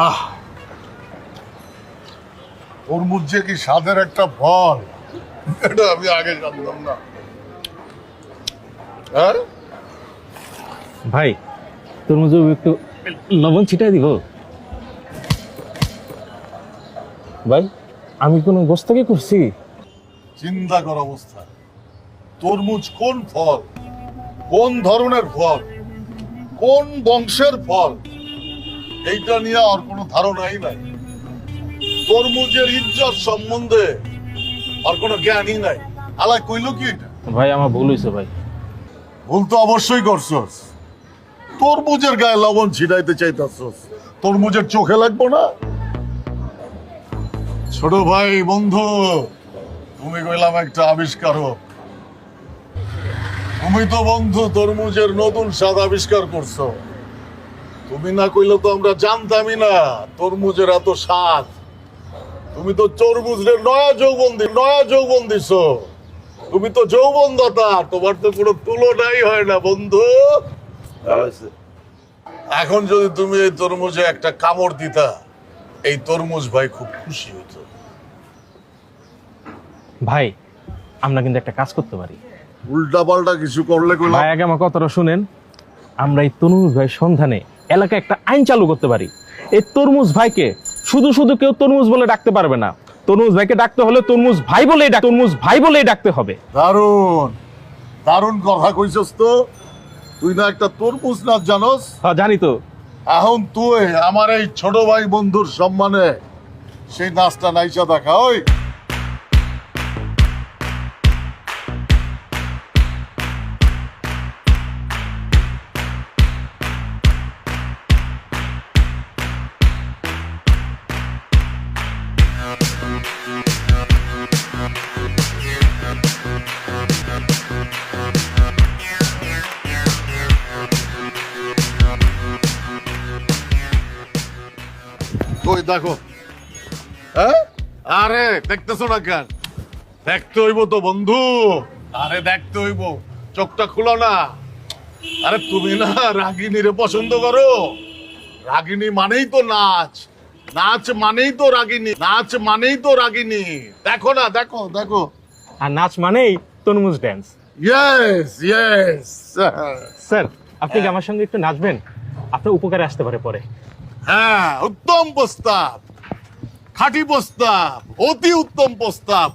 আহ, তরমুজ যে কি স্বাদের একটা ফল, এটা আমি আগে জানতাম না। হ্যাঁ ভাই তরমুজে একটু লবণ ছিটাই দিব। ভাই আমি কোনো গোস্তাকে করছি? চিন্তা কর অবস্থা, তরমুজ কোন ফল, কোন ধরনের ফল, কোন বংশের ফল, এইটা নিয়ে আর কোনো ধারণাই নাই। তরমুজের ইজ্জত সম্বন্ধে আর কোনো জ্ঞানই নাই। আলাই কইল কি এটা? ভাই আমার ভুল হয়েছে ভাই। ভুল তো অবশ্যই করছস। তরমুজের গায়ে লবণ ছিটাইতে চাইতাছস, তরমুজের চোখে লাগবো না? ছোট ভাই বন্ধু, তুমি কইলাম একটা আবিষ্কারক, তুমি তো বন্ধু তরমুজের নতুন স্বাদ আবিষ্কার করছো। তুমি না কইলে তো আমরা জানতামই না তরমুজের এত স্বাদ। তুমি তো তরমুজের নয়া যৌবন দিছো। তুমি তো যৌবনদাতা, তোমার তো কোনো তুলনাই হয় না বন্ধু। এখন যদি তুমি এই তরমুজে একটা কামড় দিতা, এই তরমুজ ভাই খুব খুশি হতো। ভাই আমরা কিন্তু একটা কাজ করতে পারি। উল্টা পাল্টা কিছু করলে কইলাম। ভাই আগে আমার কথাটা শুনেন, আমরা এই তরমুজ ভাই সন্ধানে এলাকায় একটা আইন চালু করতে পারি। এই তরমুজ ভাইকে শুধু শুধু কেউ তরমুজ বলে ডাকতে পারবে না। তরমুজ ভাইকে ডাকতে হলে তরমুজ ভাই বলেই ডাকতে হবে। দারুণ দারুণ কথা কইছস তো। তুই না একটা তরমুজ নাচ জানোস? হ্যাঁ জানি তো। এখন তুই আমার এই ছোট ভাই বন্ধুর সম্মানে সেই নাচটা নাইচা দেখা। ওই ওই দেখো। হ্যাঁ, আরে দেখতেছো না কেন? দেখতে হইব তো বন্ধু, আরে দেখতে হইব, চোখটা খুলো না। আরে তুমি না রাগিনীরে পছন্দ করো? রাগিনী মানেই তো নাচ, নাচ মানেই তো রাগিনী। দেখো না, দেখো দেখো। আর নাচ মানেই তরমুজ ড্যান্স। ইয়েস স্যার আপনি কি আমার সঙ্গে একটু নাচবেন? আপনার উপকারে আসতে পারে পরে। হ্যাঁ, উত্তম প্রস্তাব, খাঁটি প্রস্তাব, অতি উত্তম প্রস্তাব।